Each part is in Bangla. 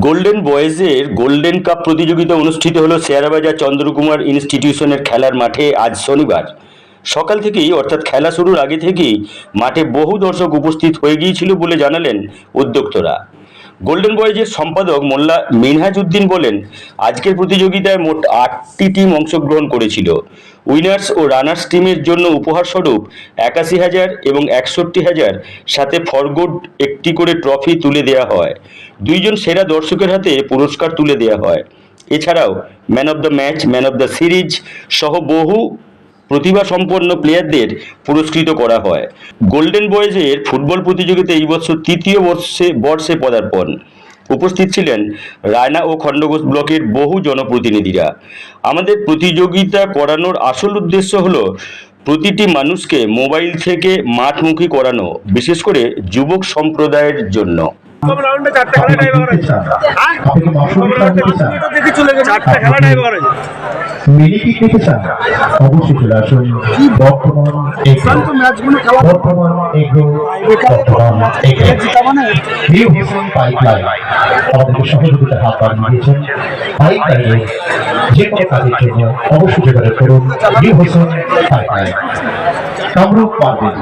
গোল্ডেন বয়েজের গোল্ডেন কাপ প্রতিযোগিতা অনুষ্ঠিত হলো শেয়ারবাজার চন্দ্রকুমার ইনস্টিটিউশনের খেলার মাঠে আজ শনিবার। সকাল থেকেই অর্থাৎ খেলা শুরুর আগে থেকেই মাঠে বহু দর্শক উপস্থিত হয়ে গিয়েছিল বলে জানালেন উদ্যোক্তারা। গোল্ডেন বয়েজের সম্পাদক মোল্লা মিনহাজ উদ্দিন বলেন, আজকের প্রতিযোগিতায় মোট 8টি টিম অংশগ্রহণ করেছিল। উইনার্স ও রানার্স টিমের জন্য উপহারস্বরূপ 81,000 এবং 61,000 সাথে ফরগোড একটি করে ট্রফি তুলে দেওয়া হয়। দুইজন সেরা দর্শকের হাতে পুরস্কার তুলে দেওয়া হয়। এছাড়াও man of the match, man of the series সহ বহু প্রতিভা সম্পন্ন প্লেয়ারদের পুরস্কৃত করা হয়। গোল্ডেন বয়েজের ফুটবল প্রতিযোগিতা এই বছর তৃতীয় বর্ষে পদার্পণ। উপস্থিত ছিলেন রায়না ও খণ্ডঘোষ ব্লকের বহু জনপ্রতিনিধিরা। আমাদের প্রতিযোগিতা করানোর আসল উদ্দেশ্য হলো প্রতিটি মানুষকে মোবাইল থেকে মাঠমুখী করানো, বিশেষ করে যুবক সম্প্রদায়ের জন্য। অবশ্যই চলে আসুন আমাদেরকে সহযোগিতা হাত বাড়িয়ে দিয়েছেন। যে কোনো কাজের জন্য অবশ্যই যোগাযোগ করুন new Hossain pipeline. Kamrup marble,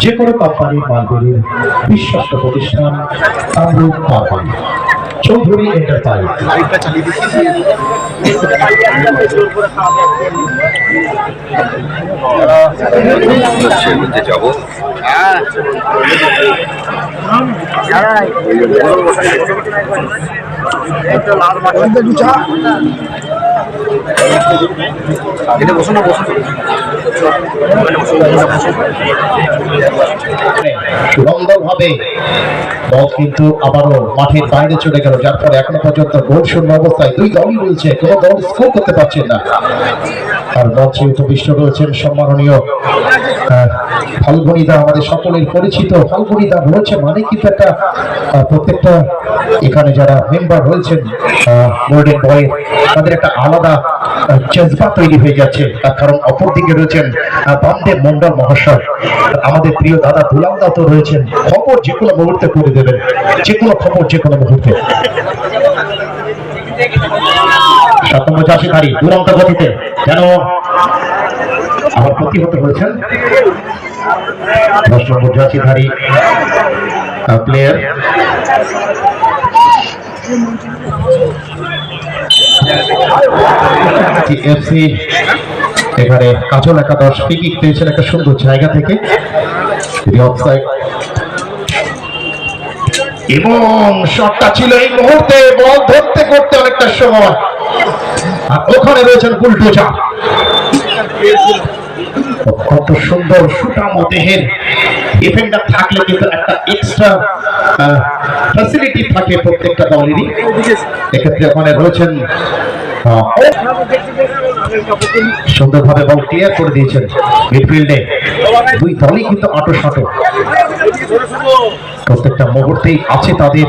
যে কোনো কোম্পানির মার্বেলের বিশ্বস্ত প্রতিষ্ঠান কামরূপ মার্বেল, চৌধুরী এন্টারপ্রাইজ। সুন্দরভাবে দল কিন্তু আবারও মাঠের বাইরে চলে গেল, যার ফলে এখনো পর্যন্ত গোল শূন্য অবস্থায় দুই দলই রয়েছে, কোনো দল স্কোর করতে পারছেন না। আর মঞ্চে উপবিষ্ট রয়েছেন সম্মাননীয় ফাল্গুনিদা, আমাদের সকলের পরিচিত ফাল্গুনিদা রয়েছে মানে কিন্তু একটা প্রত্যেকটা এখানে যারা মেম্বার রয়েছেন গোল্ডেন বয়, তাদের একটা আলাদা জজবা তৈরি হয়ে যাচ্ছে। তার কারণ অপরদিকে রয়েছেন বামদেব মন্ডল মহাশয়, আমাদের প্রিয় দাদা দুলালদা তো রয়েছেন। খবর যে কোনো মুহূর্তে করে দেবেন, যে কোনো খবর যে কোনো মুহূর্তে। 7 নম্বর জার্সিধারী দুরন্ত গতিতে যেন আবার প্রতিহত হয়েছেন 10 নম্বর জার্সিধারী প্লেয়ার। টিএফসি এখানে কাজল একাদশ ফ্রি-কিক পেয়েছেন একটা সুন্দর জায়গা থেকে, অফসাইড এবং শটটা ছিল এই মুহূর্তে বল ধরতে করতে অনেকটা সময়। আর ওখানে রয়েছেন বুলডোজার, কত সুন্দর সুঠাম দেহের ডিফেন্ডার থাকলে কিন্তু একটা এক্সট্রা ফ্যাসিলিটি থাকে প্রত্যেকটা দলেরই। এক্ষেত্রে ওখানে রয়েছেন সুন্দরভাবে বল ক্লিয়ার করে দিয়েছেন মিডফিল্ডে। দুই দলই কিন্তু আঁটো-সাঁটো, প্রত্যেকটা মুহূর্তেই আছে তাদের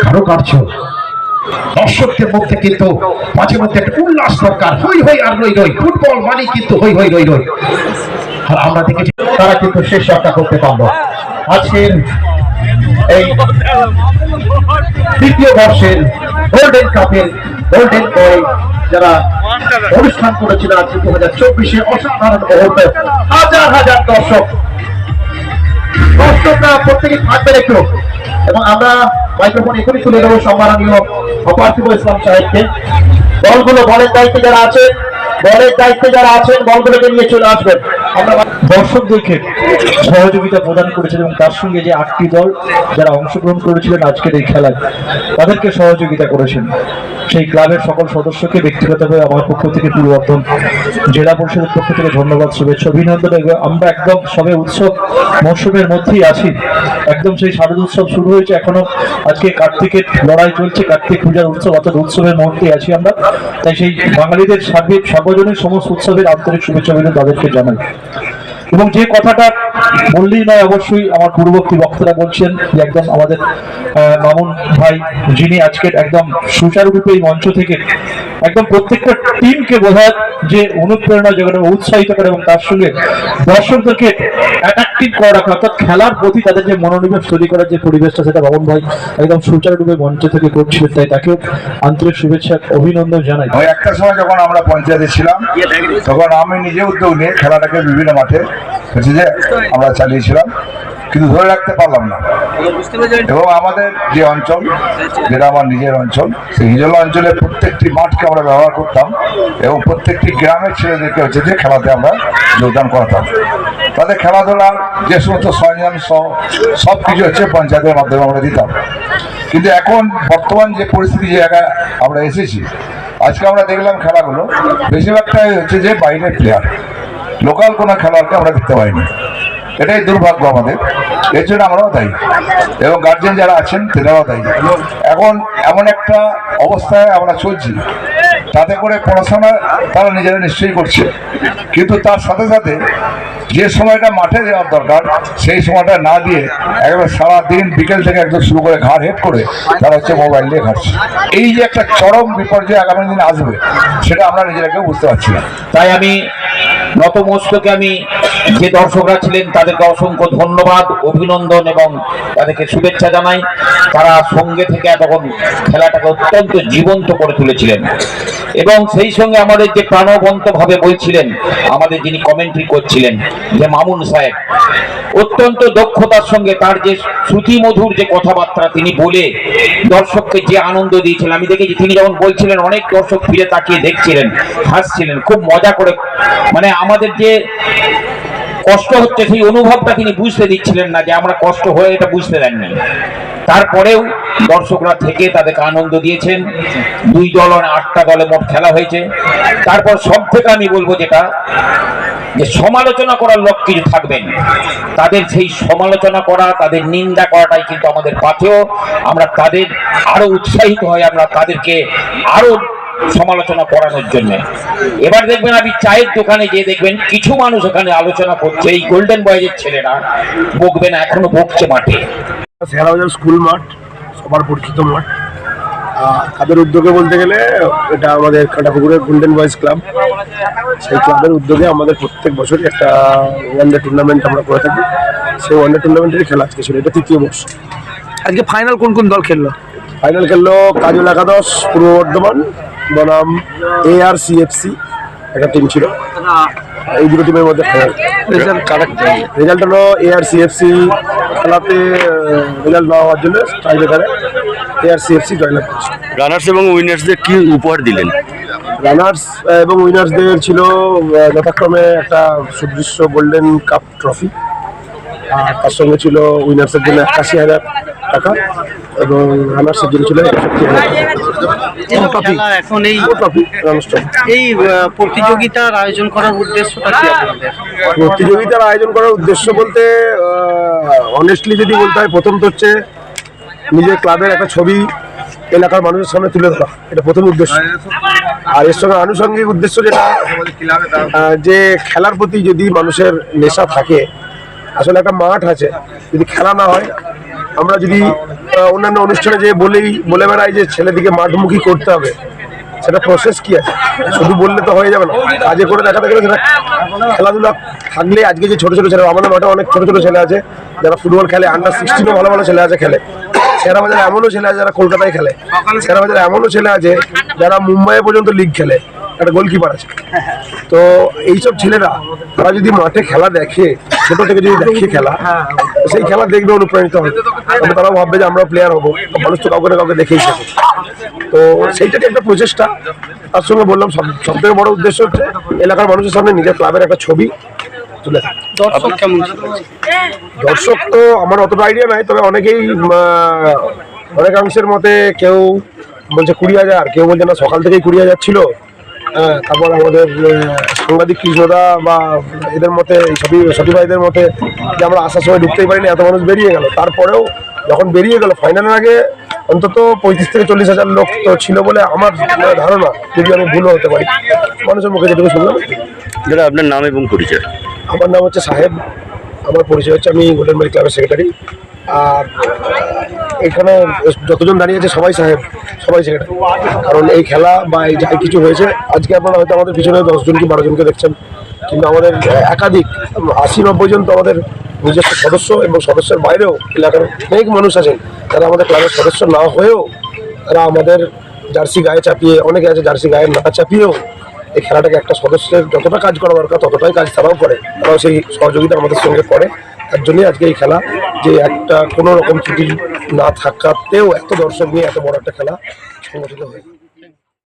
কারুকার্য। দর্শকদের মধ্যে কিন্তু মাঝে মধ্যে একটা উল্লাস দরকার, হই হই আর রই রই। ফুটবল মানে কিন্তু হই হই রই রই। আর আমরা দেখেছি তারা কিন্তু শেষ রক্ষা করতে পারলো। আজকের এই তৃতীয় বর্ষের গোল্ডেন কাপের গোল্ডেন বয় যারা অনুষ্ঠান করেছিল আজকে 2024-এ, অসাধারণ মুহূর্ত। হাজার হাজার দর্শকরা প্রত্যেকে থাকবেন একটু, এবং আমরা মাইক্রোফোন এখনই তুলে দেবো সম্মাননীয় অপার্থিব ইসলাম সাহেবকে। দলগুলো বলের দায়িত্বে যারা আছেন বলগুলোকে নিয়ে চলে আসবেন। আমরা দর্শকদেরকে সহযোগিতা প্রদান করেছেন এবং তার সঙ্গে যে 8টি দল যারা অংশগ্রহণ করেছিলেন আজকের এই খেলায় তাদেরকে সহযোগিতা করেছেন। সেই ক্লাবের সকল সদস্যকে ব্যক্তিগতভাবে আমার পক্ষ থেকে পূর্ব বর্ধমান জেলা পরিষদের পক্ষ থেকে ধন্যবাদ, শুভেচ্ছা, অভিনন্দন। আমরা একদম সবে উৎসব মৌসুমের মধ্যেই আছি, একদম সেই শারদ উৎসব শুরু হয়েছে, এখনো আজকে কার্তিকের লড়াই চলছে, কার্তিক পূজার উৎসব, অর্থাৎ উৎসবের মধ্যেই আছি আমরা। তাই সেই বাঙালিদের সার্বজনীন সমস্ত উৎসবের আন্তরিক শুভেচ্ছা অভিনন্দন তাদেরকে জানাই। এবং যে কথাটা বললেই নয়, অবশ্যই আমার পূর্ববর্তী বক্তারা বলছেন যে একদম আমাদের মামুন ভাই, যিনি আজকের একদম সুচারুরূপে এই মঞ্চ থেকে একদম প্রত্যেকটা টিমকে বোঝায় যে অনুপ্রেরণা যোগানো, উৎসাহিত করে এবং তার সঙ্গে দর্শকদেরকে অ্যাট্রাকটিভ করে রাখা, অর্থাৎ খেলার প্রতি তাদের যে মনোনিবেশ তৈরি করার যে পরিবেশটা, সেটা বাবন ভাই একদম সুচারুরূপে মঞ্চ থেকে করছিলেন, তাই তাকেও আন্তরিক শুভেচ্ছা অভিনন্দন জানাই। ওই একটা সময় যখন আমরা পঞ্চায়েতে ছিলাম তখন আমি নিজে উদ্যোগ নিয়ে খেলাটাকে বিভিন্ন মাঠে হচ্ছে যে আমরা চালিয়েছিলাম, কিন্তু ধরে রাখতে পারলাম না। এবং আমাদের যে অঞ্চল, যেটা আমার নিজের অঞ্চল, সেই হিজলা অঞ্চলের প্রত্যেকটি মাঠকে আমরা ব্যবহার করতাম এবং প্রত্যেকটি গ্রামের ছেলেদেরকে হচ্ছে যে খেলাতে আমরা যোগদান করাতাম। তাদের খেলাধুলার যে সমস্ত সরঞ্জাম সব কিছু হচ্ছে পঞ্চায়েতের মাধ্যমে আমরা দিতাম। কিন্তু এখন বর্তমান যে পরিস্থিতি জায়গায় আমরা এসেছি, আজকে আমরা দেখলাম খেলাগুলো বেশিরভাগটাই হচ্ছে যে বাইরের প্লেয়ার, লোকাল কোনো খেলোয়াড়কে আমরা দেখতে পাইনি। এটাই দুর্ভাগ্য আমাদের, এর জন্য আমরাও দায়ী এবং গার্জেন যারা আছেন তেনারাও দায়ী। এখন এমন একটা অবস্থায় আমরা চলছি, তাতে করে পড়াশোনা তারা নিজেরা নিশ্চয়ই করছে, কিন্তু তার সাথে সাথে যে সময়টা মাঠে দেওয়ার দরকার সেই সময়টা না দিয়ে একেবারে সারাদিন বিকেল থেকে একদম শুরু করে ঘাড় হেট করে তারা হচ্ছে মোবাইল দিয়ে ঘাটছে। এই যে একটা চরম বিপর্যয় আগামী দিনে আসবে, সেটা আমরা নিজেরা কেউ বুঝতে পারছি না। তাই আমি নতমস্তকে আমি যে দর্শকরা ছিলেন তাদেরকে অসংখ্য ধন্যবাদ, অভিনন্দন এবং তাদেরকে শুভেচ্ছা জানাই। তারা সঙ্গে থেকে এতক্ষণ খেলাটাকে অত্যন্ত জীবন্ত করে তুলেছিলেন এবং সেই সঙ্গে আমাদের যে প্রাণবন্ত ভাবে বলছিলেন, আমাদের যিনি কমেন্ট্রি করছিলেন যে মামুন সাহেব, অত্যন্ত দক্ষতার সঙ্গে তার যে শ্রুতিমধুর যে কথাবার্তা তিনি বলে দর্শককে যে আনন্দ দিয়েছিলেন, আমি দেখেছি তিনি যখন বলছিলেন অনেক দর্শক ফিরে তাকিয়ে দেখছিলেন, হাসছিলেন, খুব মজা করে, মানে আমাদের যে কষ্ট হচ্ছে সেই অনুভবটা তিনি বুঝতে দিচ্ছিলেন না, যে আমরা কষ্ট হয়ে এটা বুঝতে দেননি। তারপরেও দর্শকরা থেকে তাদেরকে আনন্দ দিয়েছেন। 2 দল 8টা দলে মোট খেলা হয়েছে। তারপর সব থেকে আমি বলবো যেটা, যে সমালোচনা করার লোক কিছু থাকবেন, তাদের সেই সমালোচনা করা, তাদের নিন্দা করাটাই কিন্তু আমাদের পাথেয়। আমরা তাদের আরো উৎসাহিত হয়, আমরা তাদেরকে আরো সমালোচনা করানোর জন্য। এবার দেখবেন আপনি চায়ের দোকানে গিয়ে দেখবেন কিছু মানুষ ওখানে আলোচনা করছে, এই গোল্ডেন বয়েজের ছেলেরা বকবে না, এখনো বকছে মাঠে। শেয়ারাবাজার স্কুল মাঠ সবার পরিচিত মাঠ। তাদের উদ্যোগে বলতে গেলে এটা আমাদের কাঁটাপুকুরের গোল্ডেন বয়েজ ক্লাব, সেই ক্লাবের উদ্যোগে আমাদের প্রত্যেক বছরই একটা ওয়ানডে টুর্নামেন্ট আমরা করে থাকি। সেই ওয়ানডে টুর্নামেন্টেরই খেলা আজকে ছিল, এটা 3য় বর্ষ। আজকে ফাইনাল কোন কোন দল খেললো? ফাইনাল খেললো কাজল একাদশ পূর্ব বর্ধমান বনাম ARCFC একটা টিম ছিল। এই দুটো টিমের মধ্যে রেজাল্ট হলো ARCFC খেলাতে রেজাল্ট না হওয়ার জন্য টাইব্রেকারে ARCFC জয়লাভ করেছে। রানার্স এবং উইনার্সদের কি উপহার দিলেন? রানার্স এবং উইনার্সদের ছিল যথাক্রমে একটা সুদৃশ্য গোল্ডেন কাপ ট্রফি, আর তার সঙ্গে ছিল উইনার্সের জন্য 81,000 টাকা এবং রানার্সের জন্য ছিল 61,000 খেলা এখন এই ট্রফি। এই প্রতিযোগিতার আয়োজন করার উদ্দেশ্যটা কি আপনাদের? প্রতিযোগিতার আয়োজন করার উদ্দেশ্য বলতে অনেস্টলি যদি বলতে হয়, প্রথম তো হচ্ছে নিজের ক্লাবের একটা ছবি এলাকার মানুষের সামনে তুলে ধরা, এটা প্রথম উদ্দেশ্য। আর এর সঙ্গে আনুষঙ্গিক উদ্দেশ্য যেটা, যে খেলার প্রতি যদি মানুষের নেশা থাকে, আসলে একটা মাঠ আছে, যদি খেলা না হয়, আমরা যদি অন্যান্য অনুষ্ঠানে যে বলে বেড়াই যে ছেলেদিকে মাঠমুখী করতে হবে, সেটা প্রসেস কি আছে, শুধু বললে তো হয়ে যাবে না, কাজে করে দেখাতে গেলে সেটা খেলাধুলা থাকলে। আজকে যে ছোট ছোট ছেলে, আমাদের মাঠে অনেক ছোট ছোট ছেলে আছে যারা ফুটবল খেলে, আন্ডার 16 ভালো ভালো ছেলে আছে খেলে। শেয়ারাবাজারে এমনও ছেলে আছে যারা কলকাতায় খেলে, শেয়ারাবাজারে এমনও ছেলে আছে যারা মুম্বাইয়ে পর্যন্ত লিগ খেলে, একটা গোলকিপার আছে। তো এইসব ছেলেরা তারা যদি মাঠে খেলা দেখে, ছোট থেকে যদি দেখে খেলা, সেই খেলা দেখবে, অনুপ্রাণিত হবে, তারাও ভাববে যে আমরা প্লেয়ার হবো। মানুষ তো কাউকে না কাউকে দেখেই শেখে। তো সেইটাকে একটা প্রচেষ্টা। তার সঙ্গে বললাম সব থেকে বড় উদ্দেশ্য হচ্ছে এলাকার মানুষের সামনে নিজের ক্লাবের একটা ছবি তুলে ধরা। দর্শক কেমন ছিল? দর্শক তো আমার অতটা আইডিয়া নাই, তবে অনেকেই অনেকাংশের মতে কেউ বলছে 20,000, কেউ বলছে না সকাল থেকেই 20,000 ছিল। তারপর আমাদের সাংবাদিক কৃষ্ণদা বা এদের মতে, সবই ভাইদের মতে, যে আমরা আসার সময় ঢুকতেই পারিনি, এত মানুষ বেরিয়ে গেল। তারপরেও যখন বেরিয়ে গেল ফাইনালের আগে অন্তত 35 থেকে 40,000 লোক তো ছিল বলে আমার ধারণা, যদি আমি ভুলও হতে পারি, মানুষের মুখে যেটুকু শুনলাম। যেটা আপনার নাম এবং পরিচয়? আমার নাম হচ্ছে সাহেব, আমার পরিচয় হচ্ছে আমি গোল্ডেন বয়েজ ক্লাবের সেক্রেটারি। আর এখানে যতজন দাঁড়িয়ে আছে সবাই সাহেব, সবাই সেক্রেটারি। কারণ এই খেলা বা এই যাই কিছু হয়েছে, আজকে আপনারা হয়তো আমাদের পিছনে 10জন কি 12 জনকে দেখছেন, কিন্তু আমাদের একাধিক 80-90 জন তো আমাদের নিজস্ব সদস্য, এবং সদস্যের বাইরেও এলাকার অনেক মানুষ আছেন যারা আমাদের ক্লাবের সদস্য না হয়েও তারা আমাদের জার্সি গায়ে চাপিয়ে, অনেকে আছে জার্সি গায়ে না চাপিয়েও এই খেলাটাকে একটা সদস্যের যতটা কাজ করা দরকার ততটাই কাজ তারাও করে, তারাও সেই সহযোগিতা আমাদের সঙ্গে করে। তার জন্যই আজকে এই খেলা, যে একটা কোনো রকম ছুটি না থাকাতেও এত দর্শক নিয়ে এত বড় একটা খেলা সংগঠিত হয়।